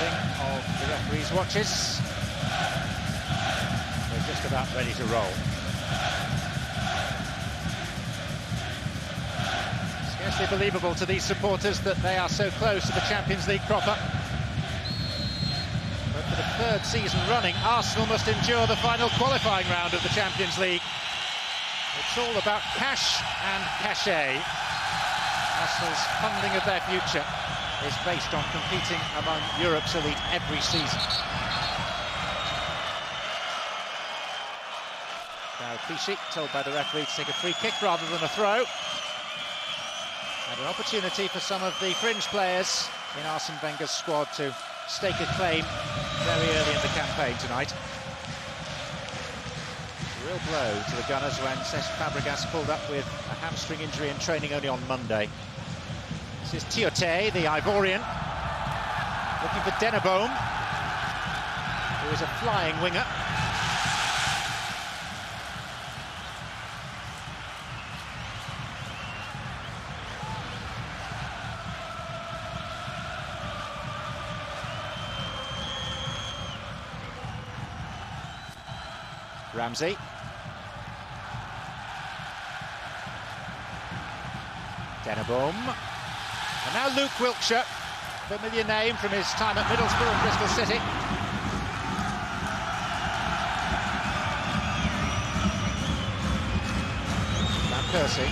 closing of the referee's watches. We're just about ready to roll. Scarcely believable to these supporters that they are so close to the Champions League proper. But for the third season running, Arsenal must endure the final qualifying round of the Champions League. It's all about cash and cachet. Arsenal's funding of their future is based on competing among Europe's elite every season. Now Clichy told by the referee to take a free kick rather than a throw. And an opportunity for some of the fringe players in Arsene Wenger's squad to stake a claim very early in the campaign tonight. A real blow to the Gunners when Cesc Fabregas pulled up with a hamstring injury in training only on Monday. This is Twente, the Ivorian, looking for Deneboom, who is a flying winger. Ramsey. Deneboom. And now Luke Wilkshire, familiar name from his time at Middlesbrough and Bristol City. Van Persie.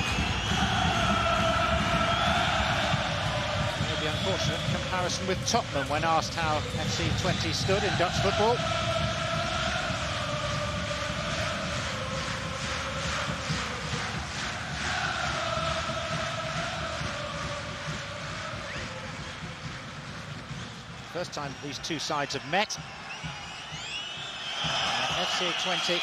Maybe unfortunate comparison with Tottenham when asked how FC Twente stood in Dutch football. First time these two sides have met. FC Twente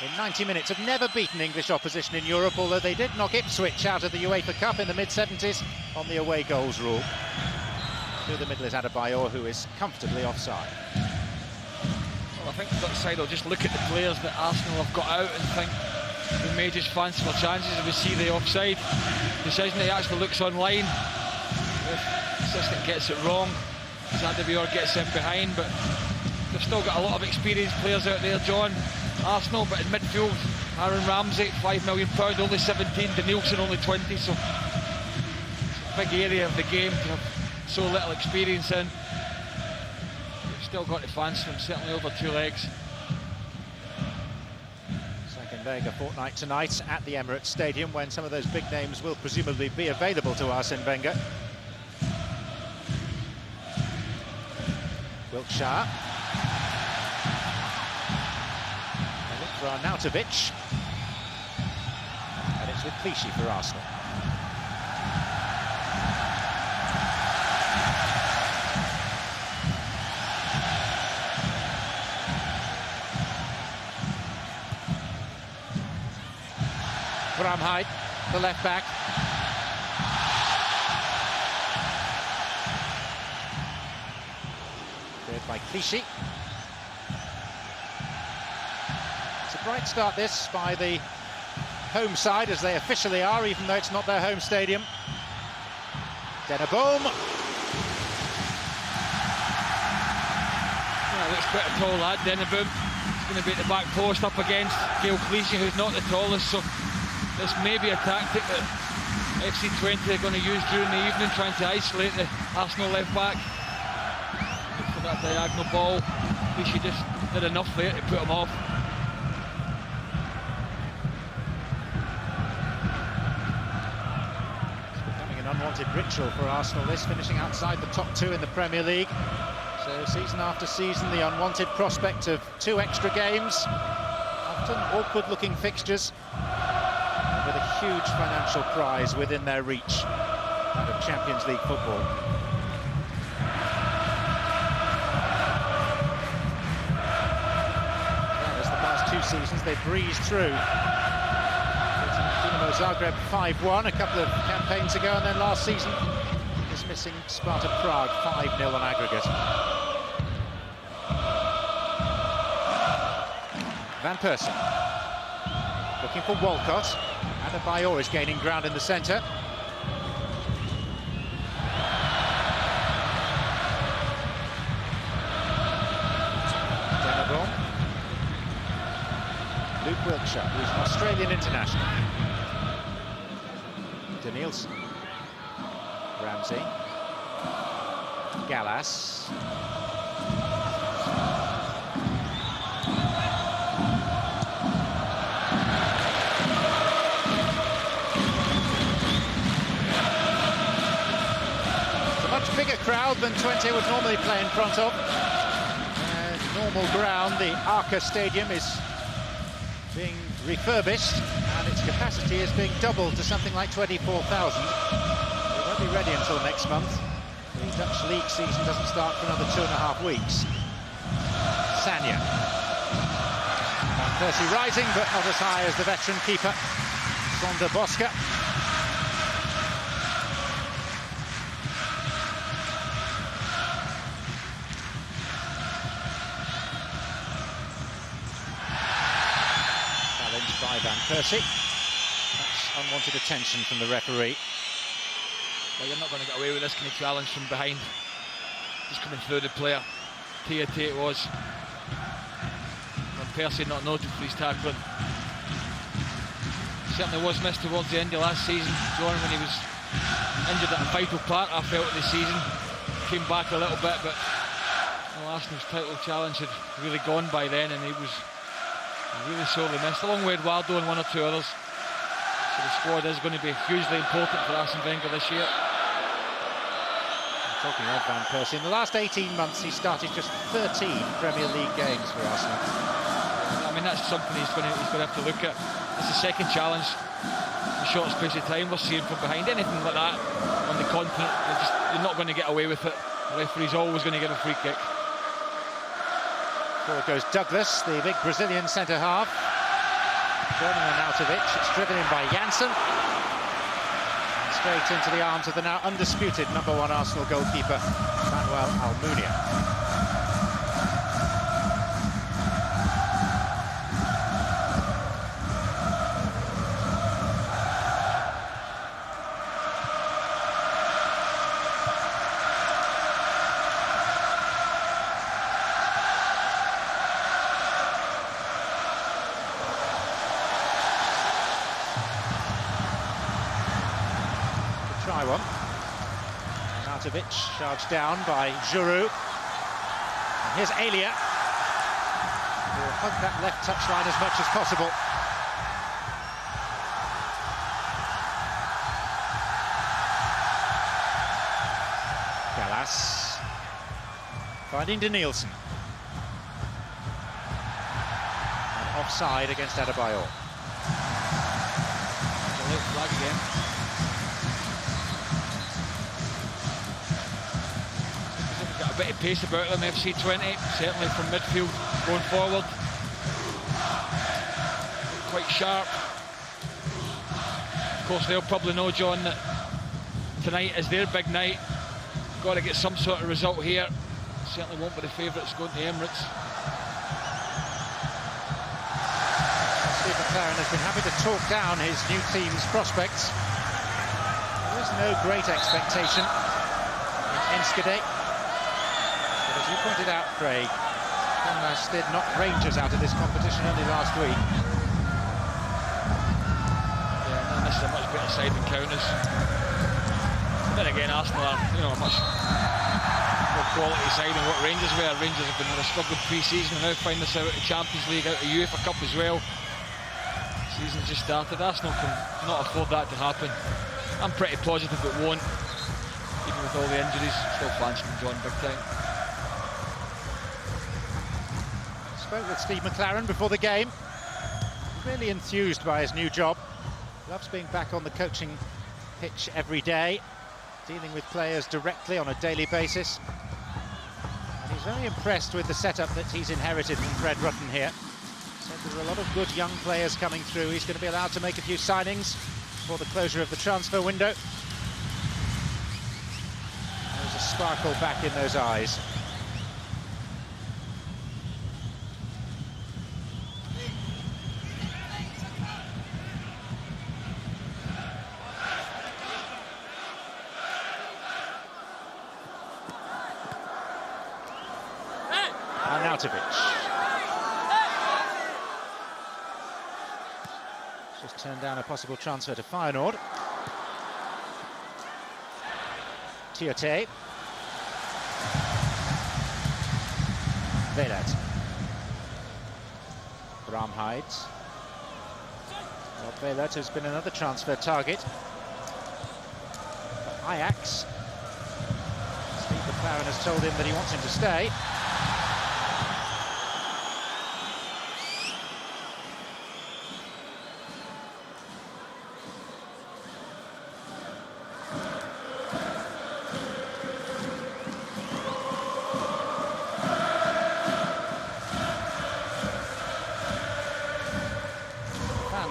in 90 minutes have never beaten English opposition in Europe, although they did knock Ipswich out of the UEFA Cup in the mid-70s on the away goals rule. Through the middle is Adebayor, who is comfortably offside. Well, I think that side will just look at the players that Arsenal have got out and think we may just fancy for chances if we see the offside decision. He actually looks online. The assistant gets it wrong. Adebayor gets in behind, but they've still got a lot of experienced players out there, John. Arsenal, but in midfield, Aaron Ramsey, £5 million, only 17, Danielson only 20, so it's a big area of the game to have so little experience in. They've still got to fancy them, certainly over two legs. Second leg a fortnight tonight at the Emirates Stadium, when some of those big names will presumably be available to Arsene Wenger. Wilkshire. They look for Arnautovic. And it's with Clichy for Arsenal. Bramheid, the left back. By Clichy. It's a bright start this by the home side, as they officially are, even though it's not their home stadium. Deneboom. Yeah, looks quite a tall lad, Deneboom. He's going to be at the back post up against Gael Clichy, who's not the tallest, so this may be a tactic that FC Twente are going to use during the evening, trying to isolate the Arsenal left back. That diagonal ball, Clichy just did enough there to put him off. It's becoming an unwanted ritual for Arsenal, this, finishing outside the top two in the Premier League. So season after season, the unwanted prospect of two extra games, often awkward looking fixtures, with a huge financial prize within their reach, that of Champions League football. Seasons they breezed through. Dinamo Zagreb 5-1 a couple of campaigns ago, and then last season dismissing Sparta Prague 5-0 on aggregate. Van Persie looking for Walcott. Adebayor is gaining ground in the centre. Luke Wiltshire, who's an Australian international. Danielson. Ramsey. Gallas. It's a much bigger crowd than Twente would normally play in front of. Normal ground, the Arca Stadium is being refurbished and its capacity is being doubled to something like 24,000. It won't be ready until next month. The Dutch league season doesn't start for another 2.5 weeks. Sanya. Van Persie rising, but not as high as the veteran keeper, Sander Bosker. By Van Persie. That's unwanted attention from the referee. Well, you're not going to get away with this kind of challenge from behind. Just coming through the player. Twente it was. Van Persie not noted for his tackling. Certainly was missed towards the end of last season, John, when he was injured at a vital part, I felt, of the season. Came back a little bit, but Arsenal's title challenge had really gone by then, and he was really sorely missed, along with Eduardo and one or two others. So the squad is going to be hugely important for Arsene Wenger this year. Talking of Van Persie, in the last 18 months he started just 13 Premier League games for Arsenal. I mean, that's something he's going to have to look at. It's the second challenge in a short space of time. We're seeing from behind, anything like that on the continent, you're not going to get away with it. The referee's always going to give a free kick. Forward goes Douglas, the big Brazilian centre-half. Joining Arnautovic, it's driven in by Janssen. And straight into the arms of the now undisputed #1 Arsenal goalkeeper, Manuel Almunia. Try one. Arnautovic charged down by Giroud. And here's Elia, who will hug that left touchline as much as possible. Gallas finding Danielson. And offside against Adebayor. The late flag again. Got a bit of pace about them, FC Twente, certainly from midfield going forward. Quite sharp. Of course, they'll probably know, John, that tonight is their big night. Got to get some sort of result here. Certainly won't be the favourites going to Emirates. Steve McLaren has been happy to talk down his new team's prospects. There is no great expectation in Enschede. But as you pointed out, Craig, Conras did knock Rangers out of this competition only last week. Yeah, and this is a much better side than Counters. Then again, Arsenal are, a much more quality side than what Rangers were. Rangers have been in a struggled pre-season and now find this out of the Champions League, out of the UEFA Cup as well. Season just started. Arsenal can not afford that to happen. I'm pretty positive it won't, even with all the injuries. Still fancy them, John, big time. Spoke with Steve McLaren before the game. Really enthused by his new job. Loves being back on the coaching pitch every day, dealing with players directly on a daily basis. And he's very impressed with the setup that he's inherited from Fred Rutten here. Said there are a lot of good young players coming through. He's going to be allowed to make a few signings before the closure of the transfer window. There's a sparkle back in those eyes. Arnautovic. turned down a possible transfer to Feyenoord. Twente. Velat. Bramheids. Well, Velat has been another transfer target for Ajax. Steve McLaren has told him that he wants him to stay.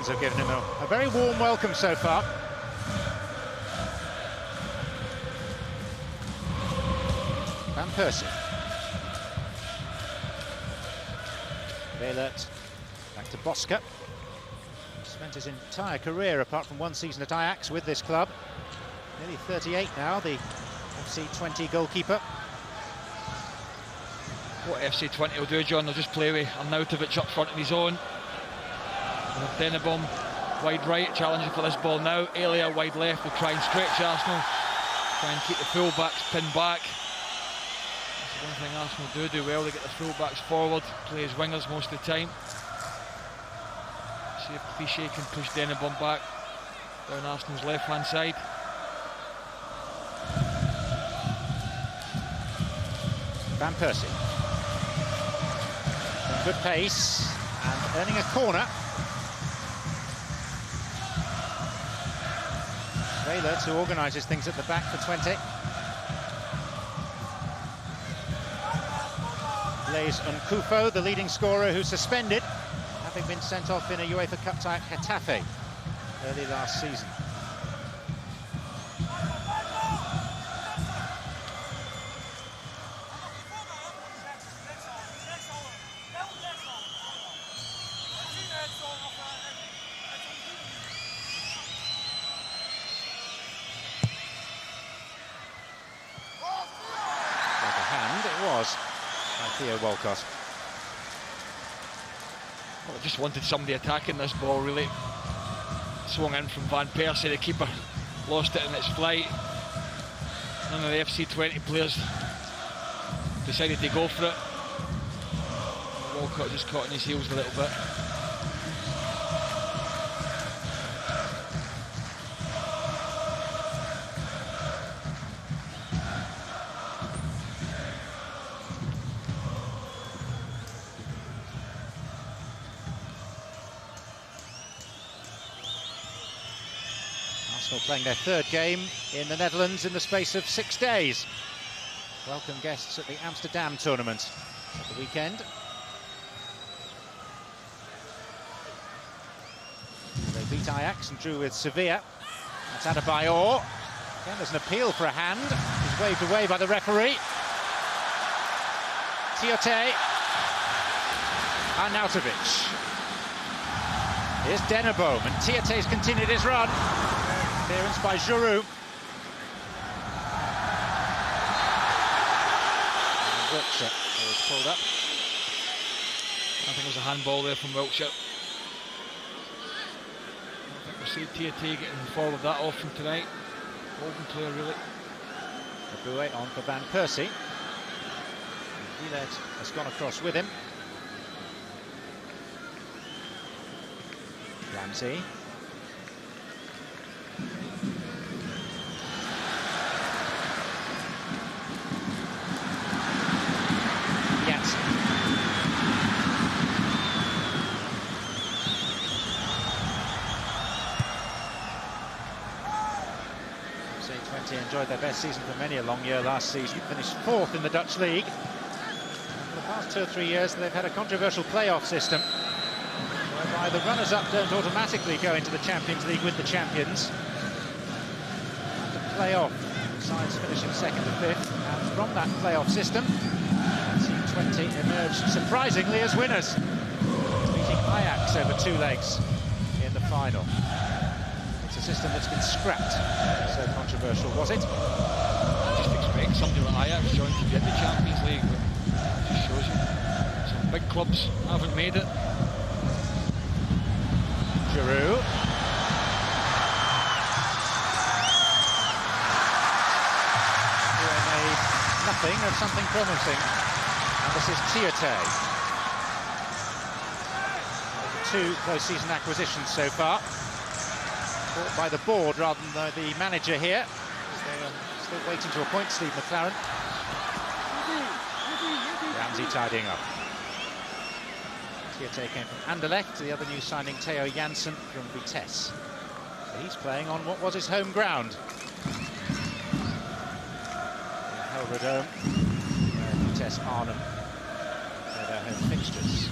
Have given him a very warm welcome so far. Van Persie. Velat back to Bosca. Spent his entire career, apart from one season at Ajax, with this club. Nearly 38 now, the FC Twente goalkeeper. What FC Twente will do, John, they'll just play with Arnautovic up front of his own. Denebom wide right, challenging for this ball now. Elia wide left will try and stretch Arsenal, try and keep the full-backs pinned back. That's one thing Arsenal do well, they get the full-backs forward, play as wingers most of the time. See if Clichy can push Denebom back down Arsenal's left-hand side. Van Persie. Good pace and earning a corner. Velat, who organises things at the back for Twente. Blaise Nkufo, the leading scorer, who's suspended, having been sent off in a UEFA Cup tie at Getafe early last season. Theo Walcott. Well, I just wanted somebody attacking this ball, really. Swung in from Van Persie, the keeper lost it in its flight. None of the FC Twente players decided to go for it. Walcott just caught on his heels a little bit. Playing their third game in the Netherlands in the space of 6 days. Welcome guests at the Amsterdam tournament at the weekend. They beat Ajax and drew with Sevilla. That's Adebayor. Again, there's an appeal for a hand. He's waved away by the referee. Twente. Arnautovic. Here's Denebom, and Tiote's continued his run. Clearance by Giroud. Wiltshire was pulled up. I think it was a handball there from Wiltshire. I think we'll see Tiote getting forward that often tonight. Golden player, really. Aboué on for Van Persie. Velat has gone across with him. Ramsey. Twente enjoyed their best season for many a long year last season, finished 4th in the Dutch league. And for the past 2 or 3 years they've had a controversial playoff system whereby the runners-up don't automatically go into the Champions League with the champions. They have to play off sides finishing 2nd to 5th, and from that playoff system Twente emerged surprisingly as winners, beating Ajax over 2 legs in the final. It's a system that's been scrapped. So controversial, was it? I just expect somebody like Ajax joined to get the Champions League, but it just shows you some big clubs haven't made it. Giroud. something of something promising. And this is Twente. Two close-season acquisitions so far. Bought by the board rather than the manager here. They are still waiting to appoint Steve McLaren. Ramsey tidying up. Twente came from Anderlecht, the other new signing Theo Jansen from Vitesse. So he's playing on what was his home ground. Helredome, Vitesse Arnhem, they're their home fixtures.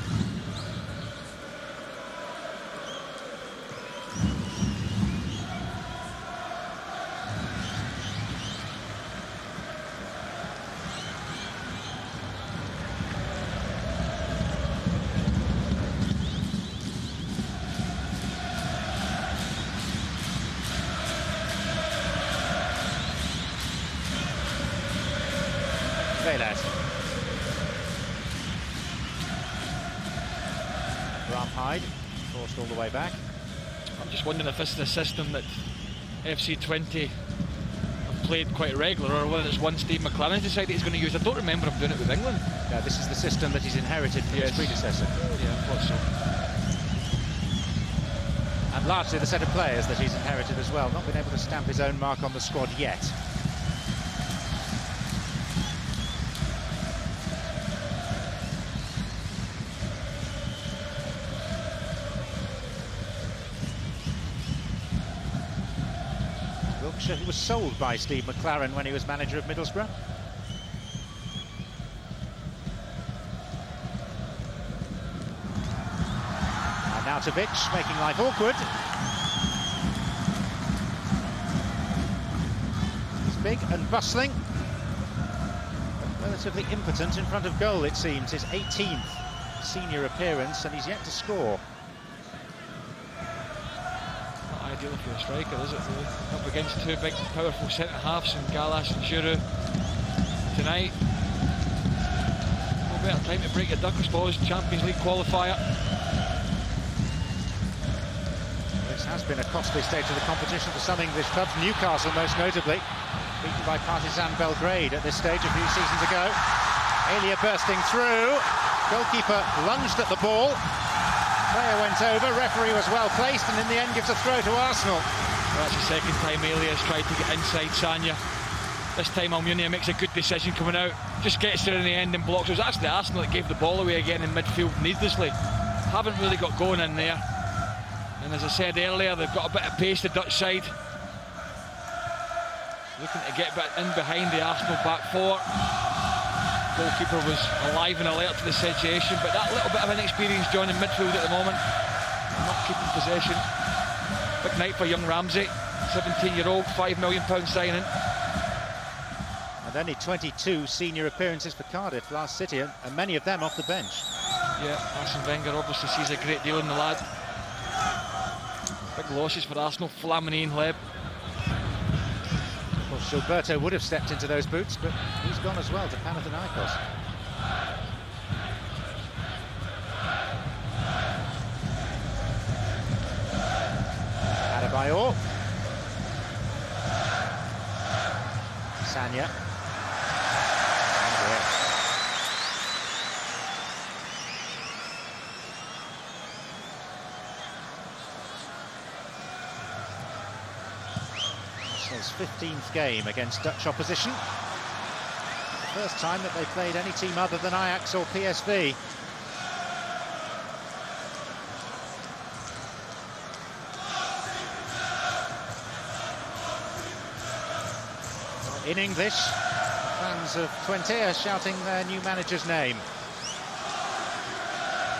Hyde, forced all the way back. I'm just wondering if this is a system that FC Twente have played quite regular, or whether it's one Steve McLaren decided he's going to use. I don't remember him doing it with England. Yeah, this is the system that he's inherited from his predecessor. Yeah, I thought so. And largely the set of players that he's inherited as well. Not been able to stamp his own mark on the squad yet. Who was sold by Steve McLaren when he was manager of Middlesbrough. And now to Vic, making life awkward. He's big and bustling, but relatively impotent in front of goal, it seems. His 18th senior appearance, and he's yet to score. Ideal for a striker, is it really? Up against two big, powerful centre-halves in Gallas and Giroud tonight. No better time to break your duck, I suppose. Champions League qualifier. This has been a costly stage of the competition for some English clubs, Newcastle most notably, beaten by Partizan Belgrade at this stage a few seasons ago. Elia bursting through, goalkeeper lunged at the ball. Player went over, referee was well placed, and in the end gives a throw to Arsenal. Well, that's the second time Elias tried to get inside Sanya. This time Almunia makes a good decision coming out, just gets there in the end and blocks. It was actually Arsenal that gave the ball away again in midfield needlessly. Haven't really got going in there. And as I said earlier, they've got a bit of pace, the Dutch side. Looking to get in behind the Arsenal back four. Goalkeeper was alive and alert to the situation, but that little bit of inexperience joining midfield at the moment, not keeping possession. Big night for young Ramsey, 17-year-old, £5 million signing. And only 22 senior appearances for Cardiff last City, and many of them off the bench. Yeah, Arsene Wenger obviously sees a great deal in the lad. Big losses for Arsenal, Flamini and Leb. Of course, Gilberto would have stepped into those boots, but he's gone as well to Panathinaikos. Adebayor. Sanya. Arsenal's 15th game against Dutch opposition. The first time that they played any team other than Ajax or PSV. In English, fans of Twente are shouting their new manager's name.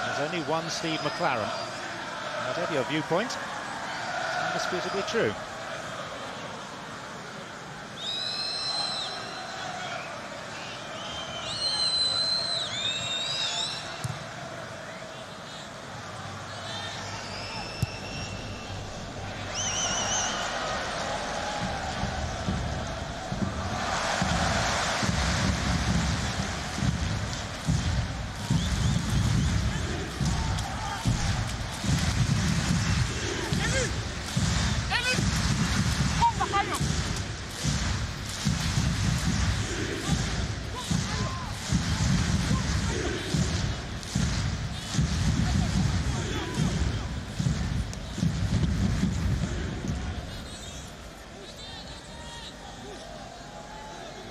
There's only one Steve McLaren. Whatever your viewpoint, it's indisputably true.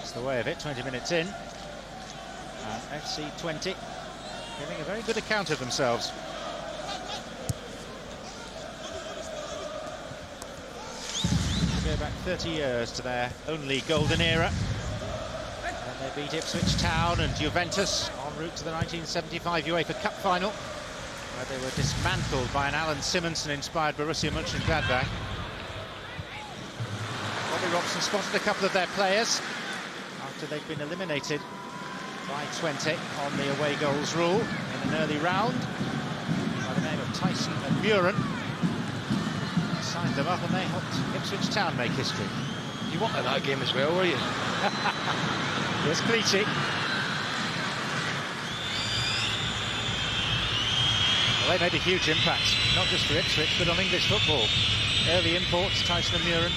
That's the way of it, 20 minutes in. And FC Twente giving a very good account of themselves. Go back 30 years to their only golden era. And they beat Ipswich Town and Juventus en route to the 1975 UEFA Cup final, where they were dismantled by an Alan Simonsen-inspired Borussia Mönchengladbach. Bobby Robson spotted a couple of their players after they'd been eliminated by Twente on the away goals rule in an early round by the name of Tyson and Muren. Signed them up and they helped Ipswich Town make history. You wanted that game as well, were you? Here's Clichy. Well, they made a huge impact, not just for Ipswich, but on English football. Early imports, Tyson and Muren.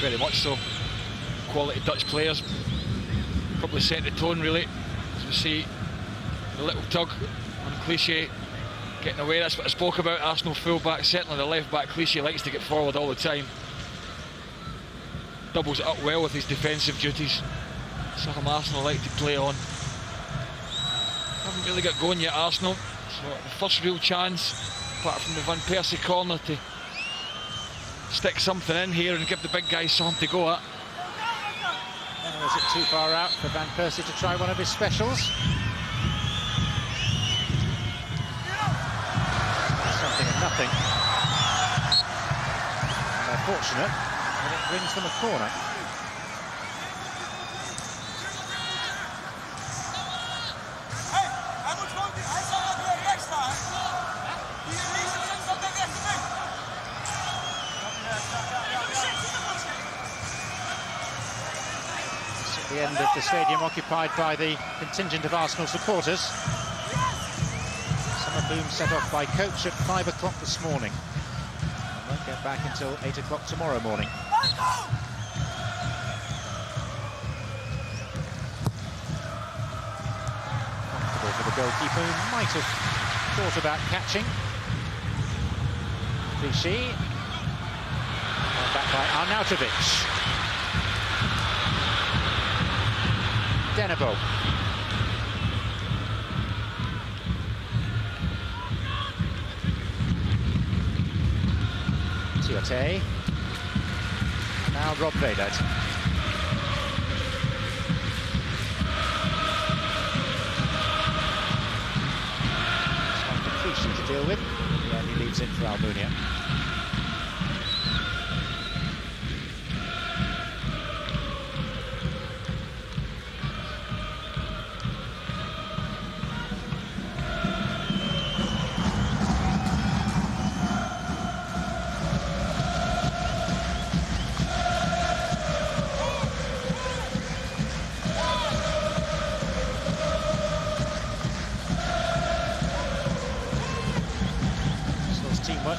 Very much so. Quality Dutch players. Probably set the tone, really. As we see, the little tug on Clichy getting away. That's what I spoke about. Arsenal full-back, certainly the left-back. Clichy likes to get forward all the time. Doubles it up well with his defensive duties. Something Arsenal like to play on. Haven't really got going yet, Arsenal. So the first real chance, apart from the Van Persie corner, to stick something in here and give the big guys something to go at. And was it too far out for Van Persie to try one of his specials? Something and nothing. And they're fortunate that it brings them a corner. The end of the stadium occupied by the contingent of Arsenal supporters. Some of whom set off by coach at 5 o'clock this morning. And won't get back until 8 o'clock tomorrow morning. Comfortable for the goalkeeper, who might have thought about catching. Clichy. Back by Arnautovic. Denebo. Twente. Now Rob Vedad. It's one for Clichy to deal with. Yeah, he leaves in for Almunia.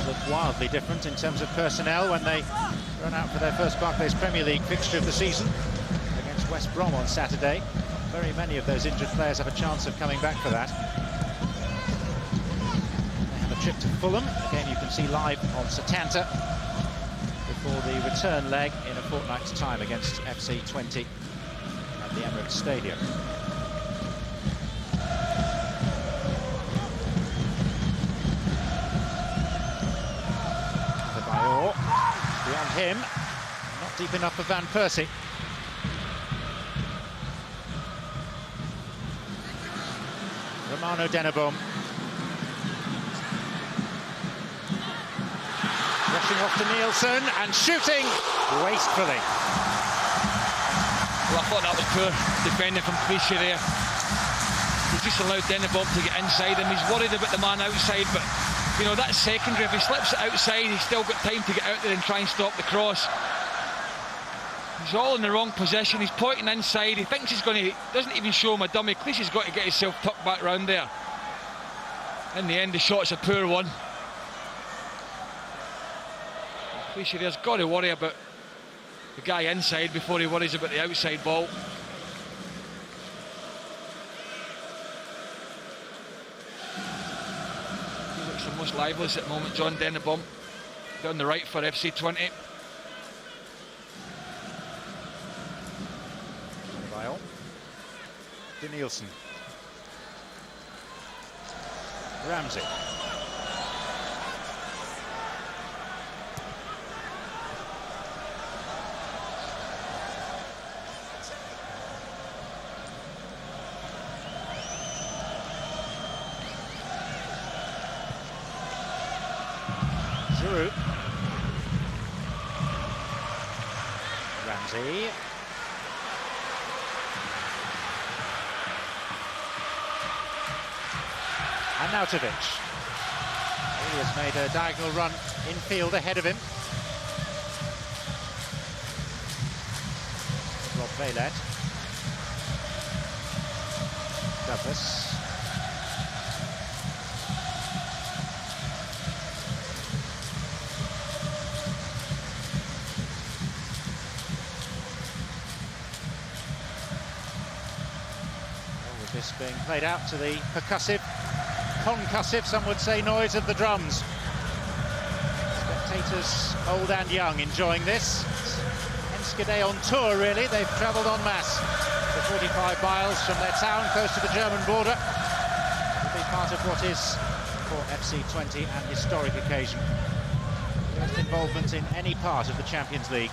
Look wildly different in terms of personnel when they run out for their first Barclays Premier League fixture of the season against West Brom on Saturday. Very many of those injured players have a chance of coming back for that. They have a trip to Fulham, a game you can see live on Setanta, before the return leg in a fortnight's time against FC Twente at the Emirates Stadium. Beyond him, not deep enough for Van Persie. Romano Denebo. Rushing off to Nielsen and shooting wastefully. Well, I thought that was poor defending from Clichy there. He's just allowed Denebo to get inside him. He's worried about the man outside, but you know, that's secondary. If he slips it outside, he's still got time to get out there and try and stop the cross. He's all in the wrong position. He's pointing inside. He thinks he's going to... doesn't even show him a dummy. Clichy's got to get himself tucked back round there. In the end, the shot's a poor one. Clichy there's got to worry about the guy inside before he worries about the outside ball. Most liveliest at the moment, John Denebo down the right for FC Twente. Rayon. Danielson. Ramsey. Giroud. Ramsey. And Nautovic. He has made a diagonal run infield ahead of him. Rob Vaillant. Douglas. All of this being played out to the percussive, concussive, some would say, noise of the drums. Spectators, old and young, enjoying this. Enschede on tour, really. They've travelled en masse for 45 miles from their town, close to the German border. Will be part of what is, for FC Twente, an historic occasion. First involvement in any part of the Champions League.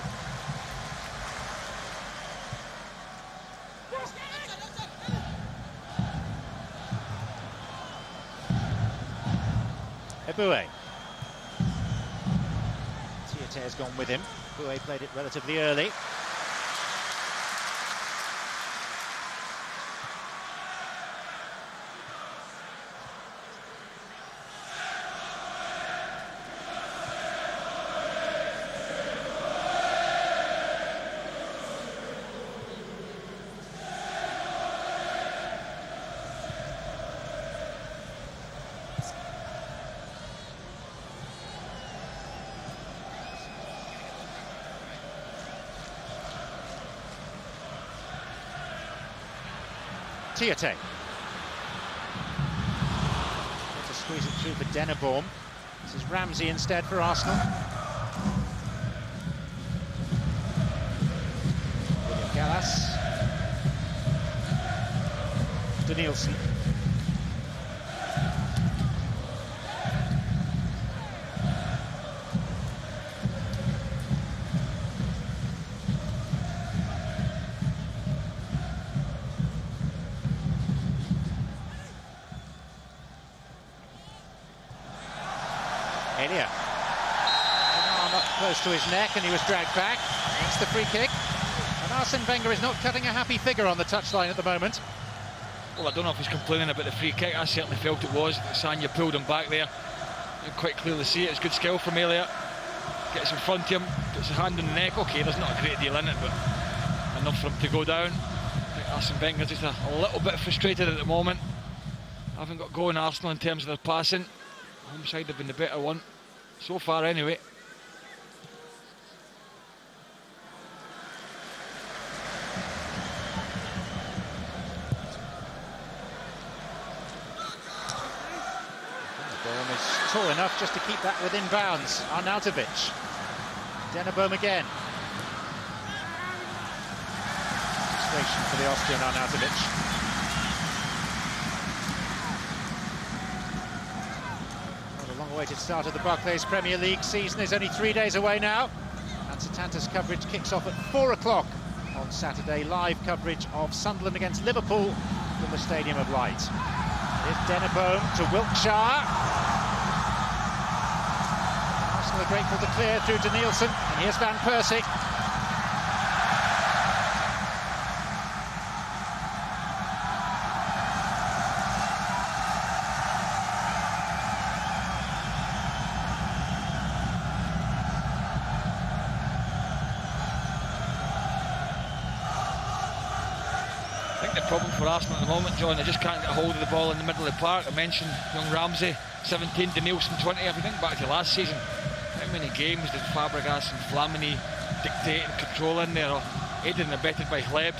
Eboué. Twente has gone with him. Eboué played it relatively early. Twente. To squeeze it through for Dennebaum. This is Ramsey instead for Arsenal. William Gallas. Danielson. Elia. An arm up close to his neck and he was dragged back. It's the free kick. And Arsene Wenger is not cutting a happy figure on the touchline at the moment. Well, I don't know if he's complaining about the free kick. I certainly felt it was. Sanya pulled him back there. You can quite clearly see it. It's good skill from Elia. Gets in front of him, puts his hand on the neck. OK, there's not a great deal in it, but enough for him to go down. I think Arsene Wenger's just a little bit frustrated at the moment. Haven't got going Arsenal in terms of their passing. Home side have been the better one. So far, anyway. Dennebaum is tall enough just to keep that within bounds. Arnautovic. Dennebaum again. Frustration for the Austrian Arnautovic. Awaited start of the Barclays Premier League season is only 3 days away now, and Satanta's coverage kicks off at 4 o'clock on Saturday. Live coverage of Sunderland against Liverpool from the Stadium of Light. Here's Dennebaum to Wiltshire. Arsenal are grateful to clear through to Nielsen, and here's Van Persie. I think the problem for Arsenal at the moment, John, they just can't get a hold of the ball in the middle of the park. I mentioned young Ramsey, 17, Danielson 20. If you think back to last season, how many games did Fabregas and Flamini dictate and control in there, or aided and abetted by Hleb?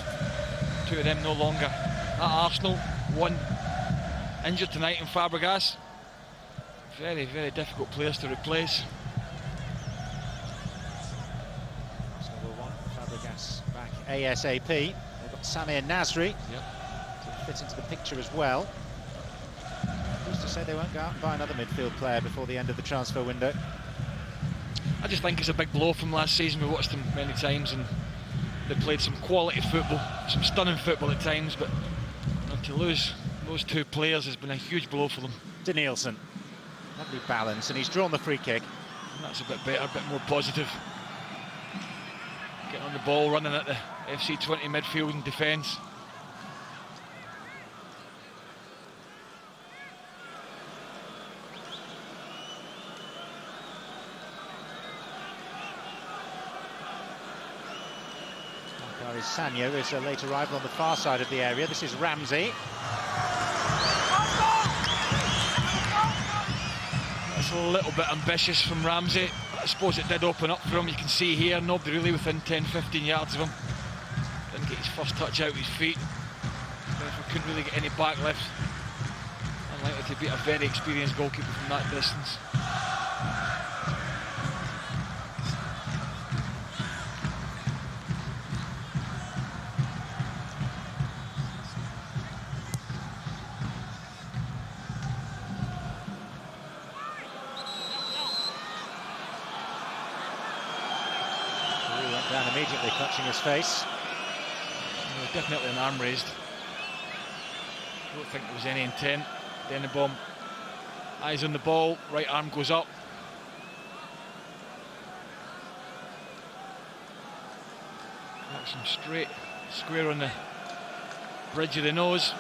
Two of them no longer at Arsenal. One injured tonight in Fabregas. Very, very difficult players to replace. Arsenal will want Fabregas back ASAP. They've got Samir Nasri Yep. to fit into the picture as well. Who's to say they won't go out and buy another midfield player before the end of the transfer window? I just think it's a big blow from last season. We watched them many times and they played some quality football, some stunning football at times, but to lose those two players has been a huge blow for them. Danielson, lovely balance, and he's drawn the free kick. And that's a bit better, a bit more positive. Getting on the ball, running at the FC Twente midfield and defence. Sanyo is a late arrival on the far side of the area. This is Ramsey. That's a little bit ambitious from Ramsey. I suppose it did open up for him. You can see here, nobody really within 10-15 yards of him. Didn't get his first touch out of his feet. Therefore couldn't really get any back lifts. Unlikely to beat a very experienced goalkeeper from that distance. Down immediately, clutching his face. Definitely an arm raised. I don't think there was any intent. Dennebaum, eyes on the ball, right arm goes up. Knocks him straight, square on the bridge of the nose.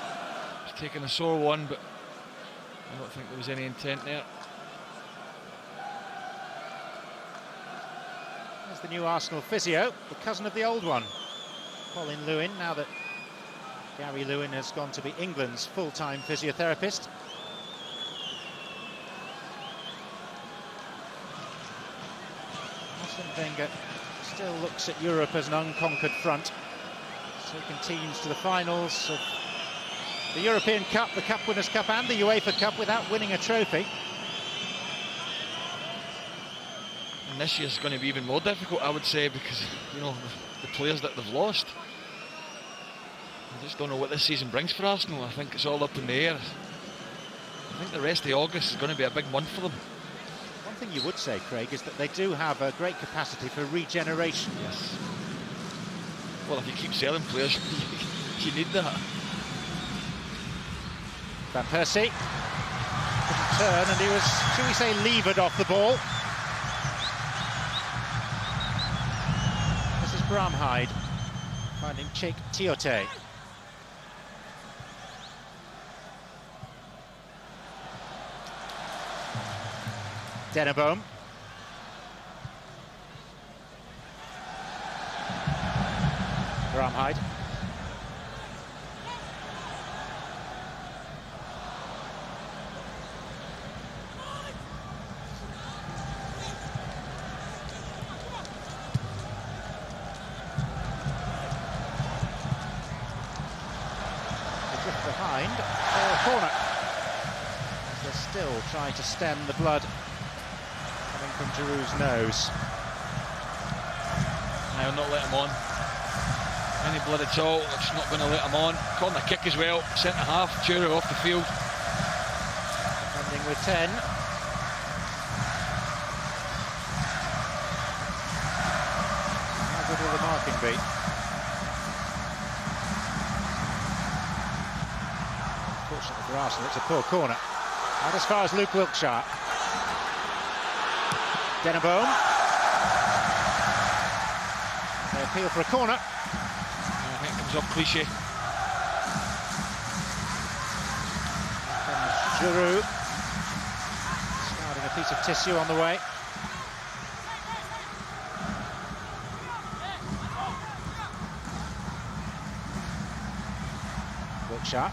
He's taking a sore one, but I don't think there was any intent there. The new Arsenal physio, the cousin of the old one, Colin Lewin, now that Gary Lewin has gone to be England's full-time physiotherapist. Arsene Wenger still looks at Europe as an unconquered front, taking teams to the finals of the European Cup, the Cup Winners' Cup and the UEFA Cup without winning a trophy. And this year's going to be even more difficult, I would say, because, you know, the players that they've lost. I just don't know what this season brings for Arsenal. I think it's all up in the air. I think the rest of August is going to be a big month for them. One thing you would say, Craig, is that they do have a great capacity for regeneration. Yes. Well, if you keep selling players, you need that. Van Persie couldn't turn, and he was, shall we say, levered off the ball. Bramhide finding Cheick Tiote. Dennebaum. Bramhide. Behind for a corner. They're still trying to stem the blood coming from Giroud's nose. I'll not let him on. Any blood at all, I'm just not going to let him on. Corner kick as well, centre half, Giroud off the field. Defending with 10. How good will the marking be? Fortunately for Arsenal, it's a poor corner. Not as far as Luke Wiltshire. Dennebaum. They appeal for a corner. I think it comes off cliche. Comes Giroud. Starting a piece of tissue on the way. Wiltshire.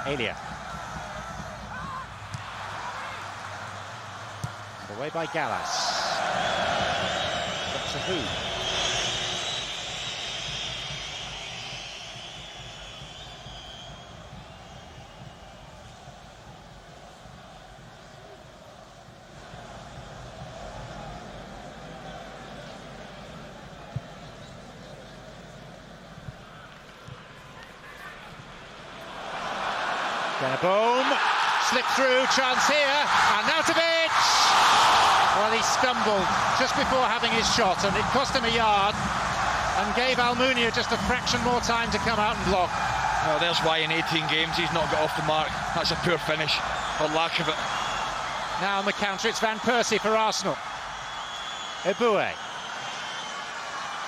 Elia. Away by Gallas. But to who? Then a boom, slip through, chance here, and Arnautovic! Well, he stumbled just before having his shot, and it cost him a yard, and gave Almunia just a fraction more time to come out and block. Well, there's why in 18 games he's not got off the mark. That's a poor finish, or lack of it. Now on the counter, it's Van Persie for Arsenal. Eboué.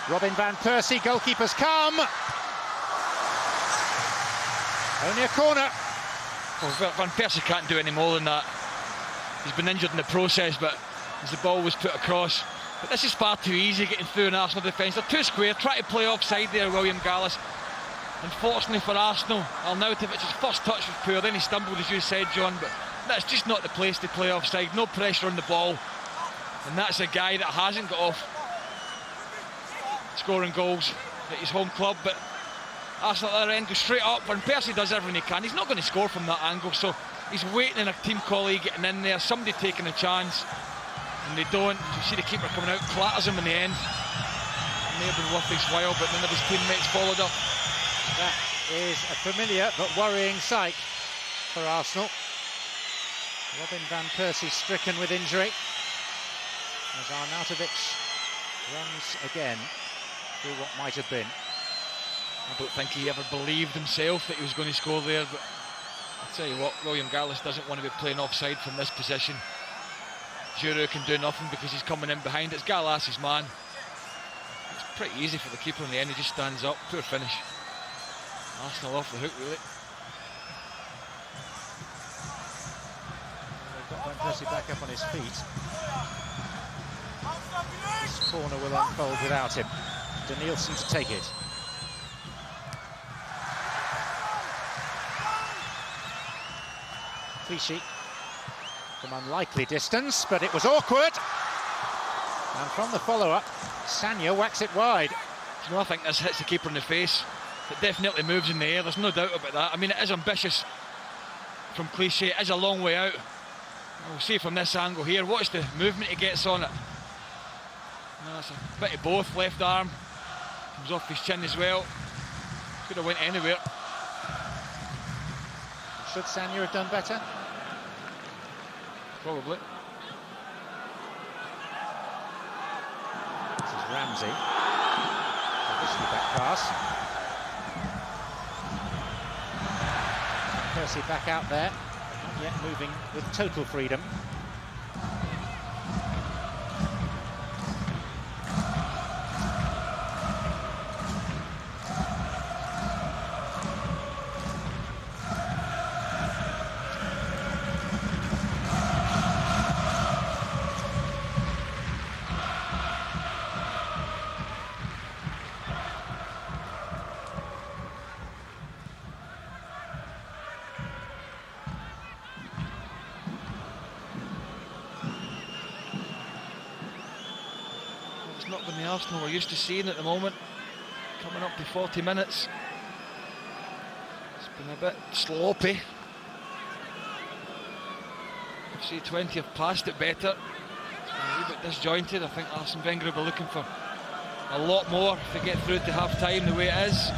Robin Van Persie, goalkeeper's come. Only a corner. Well, Van Persie can't do any more than that. He's been injured in the process, but as the ball was put across. But this is far too easy getting through an Arsenal defence. They're too square, try to play offside there, William Gallas. Unfortunately for Arsenal, Arnautovic's first touch was poor, then he stumbled, as you said, John, but that's just not the place to play offside. No pressure on the ball, and that's a guy that hasn't got off scoring goals at his home club. But Arsenal at their end go straight up, and Percy does everything he can. He's not going to score from that angle, so he's waiting on a team colleague getting in there, somebody taking a chance, and they don't. You see the keeper coming out, clatters him in the end. It may have been worth his while, but none of his teammates followed up. That is a familiar but worrying sight for Arsenal. Robin Van Persie stricken with injury as Arnautovic runs again through what might have been. I don't think he ever believed himself that he was going to score there, but I'll tell you what, William Gallas doesn't want to be playing offside from this position. Giroud can do nothing because he's coming in behind. It's Gallas's man. It's pretty easy for the keeper in the end, he just stands up. Poor finish. Arsenal off the hook, really. They've got Van Persie back up on his feet. This corner will unfold without him. Danielson to take it. Clichy from unlikely distance, but it was awkward. And from the follow-up, Sagna whacks it wide. You know, I think this hits the keeper in the face. It definitely moves in the air, there's no doubt about that. I mean, it is ambitious from Clichy, it is a long way out. We'll see from this angle here, watch the movement he gets on it. No, that's a bit of both, left arm, comes off his chin as well. Could have went anywhere. Should Sagna have done better? Probably. This is Ramsey. Obviously back pass. Percy back out there, not yet moving with total freedom. Not been the Arsenal we're used to seeing at the moment. Coming up to 40 minutes. It's been a bit sloppy. FC Twente have passed it better. It's been a wee bit disjointed. I think Arsene Wenger will be looking for a lot more if they get through to half time the way it is.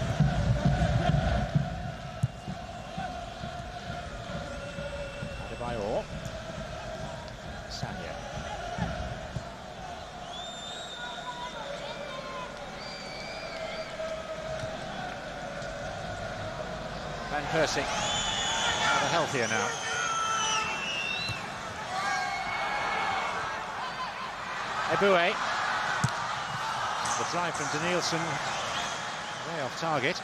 Adebayor. Sagna. Van Persie, rather healthier now. Eboué. The drive from Danielson, way off target.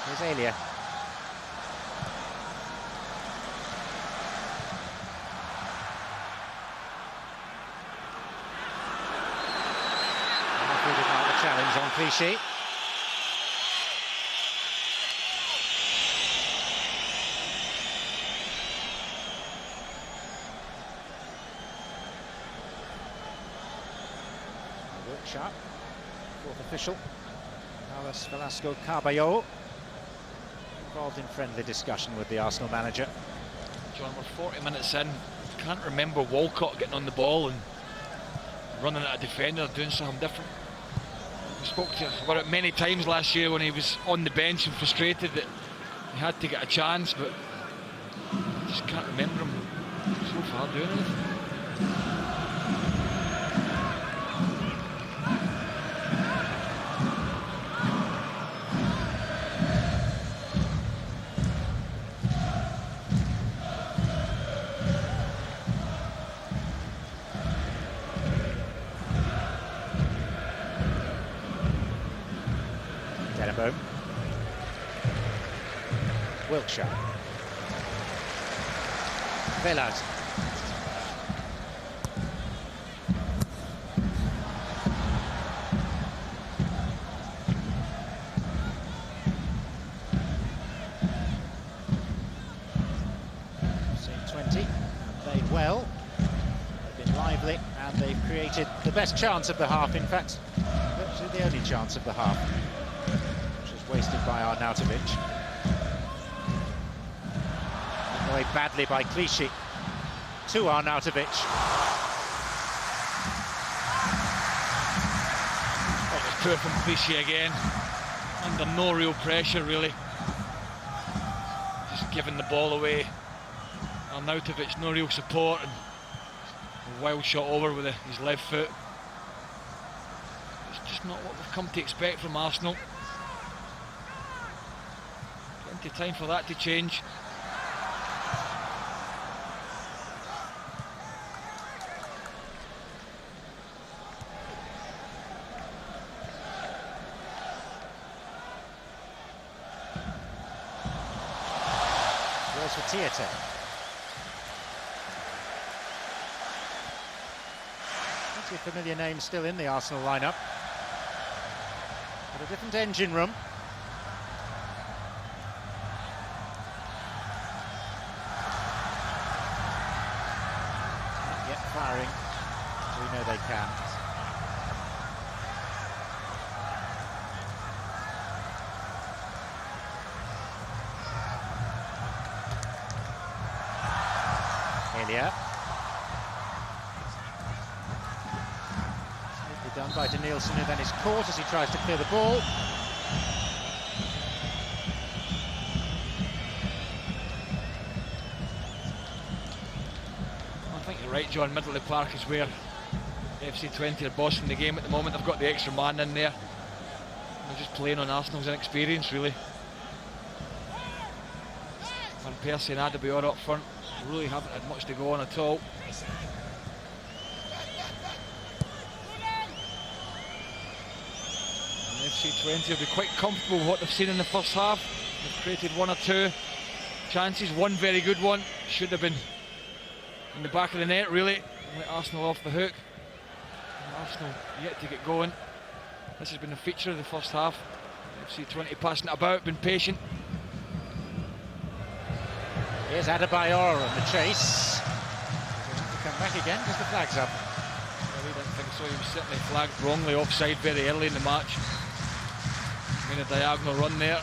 Here's Elia. Referee didn't like the challenge on Clichy. Sharp, fourth official, Carlos Velasco Carballo, involved in friendly discussion with the Arsenal manager. John, we're 40 minutes in. Can't remember Walcott getting on the ball and running at a defender, doing something different. We spoke to about it many times last year when he was on the bench and frustrated that He had to get a chance, but I just can't remember him so far doing anything. Wiltshire. Velas. Seen Twente, played well, they've been lively, and they've created the best chance of the half, in fact, virtually the only chance of the half, which was wasted by Arnautovic. Away badly by Clichy to Arnautovic. That was poor from Clichy again, under no real pressure really, just giving the ball away. Arnautovic no real support, and a wild shot over with his left foot. It's just not what we've come to expect from Arsenal. Plenty of time for that to change. For Twente. Plenty of familiar names still in the Arsenal lineup, but a different engine room. Not yet firing, we know they can. Elia. Neatly done by Danielson, who then is caught as he tries to clear the ball. I think you're right, John. Middle of the park is where FC Twente are bossing the game at the moment. They've got the extra man in there. They're just playing on Arsenal's inexperience, really. Van Persie and Adebayor up front really haven't had much to go on at all. And FC Twente will be quite comfortable with what they've seen in the first half. They've created one or two chances, one very good one. Should have been in the back of the net, really. Let Arsenal off the hook. And Arsenal yet to get going. This has been a feature of the first half. FC Twente passing it about, been patient. Here's Adebayor on the chase. Going to come back again because the flag's up. Well, we don't think so. He was certainly flagged wrongly offside very early in the match. Made a diagonal run there.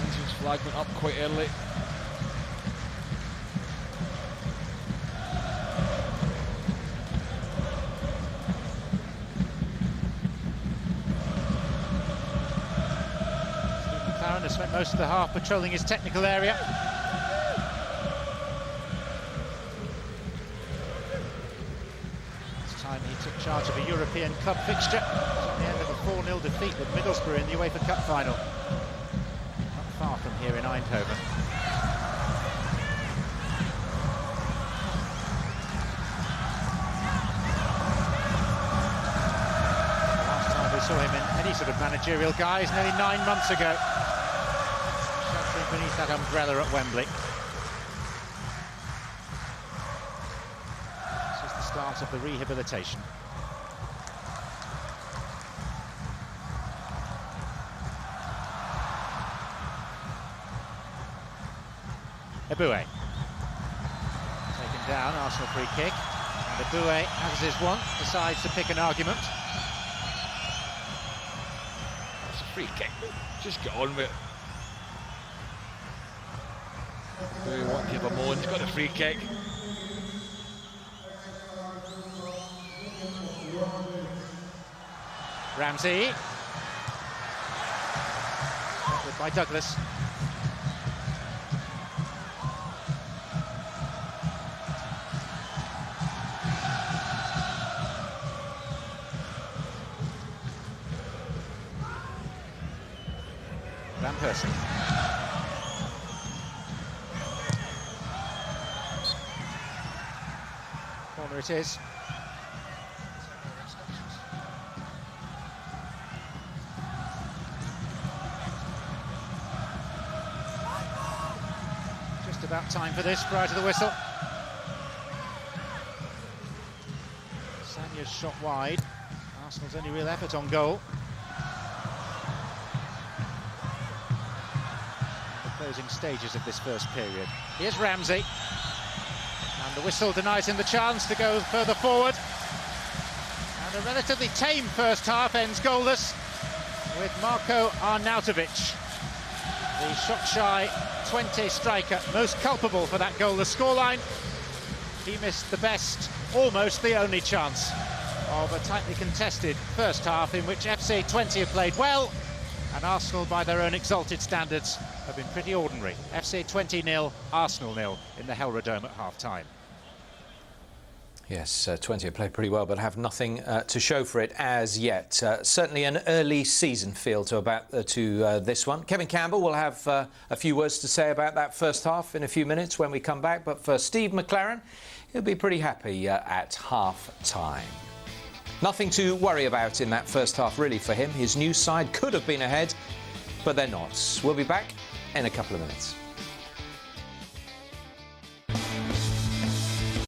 His flag went up quite early. McLaren has spent most of the half patrolling his technical area. Last time he took charge of a European Cup fixture, it was at the end of a 4-0 defeat with Middlesbrough in the UEFA Cup final. Not far from here in Eindhoven. Last time we saw him in any sort of managerial guise nearly 9 months ago. Beneath that umbrella at Wembley. This is the start of the rehabilitation. Eboué. Taken down, Arsenal free kick. And Eboué, as is wont, decides to pick an argument. That's a free kick. Just get on with it. We want to have a moan. He's got a free kick. Ramsey. by Douglas. Van Persie. Corner it is. Just about time for this prior to the whistle. Sanya's shot wide. Arsenal's only real effort on goal. Closing stages of this first period. Here's Ramsey, and the whistle denies him the chance to go further forward. And a relatively tame first half ends goalless, with Marko Arnautovic, the shot-shy Twente striker, most culpable for that goalless scoreline. He missed the best, almost the only chance of a tightly contested first half in which FC Twente have played well, and Arsenal, by their own exalted standards, have been pretty ordinary. FC Twente 0, Arsenal 0 in the Helrodome at half-time. Yes, Twente have played pretty well, but have nothing to show for it as yet. Certainly an early season feel to this one. Kevin Campbell will have a few words to say about that first half in a few minutes when we come back. But for Steve McLaren, he'll be pretty happy at half-time. Nothing to worry about in that first half, really, for him. His new side could have been ahead, but they're not. We'll be back in a couple of minutes.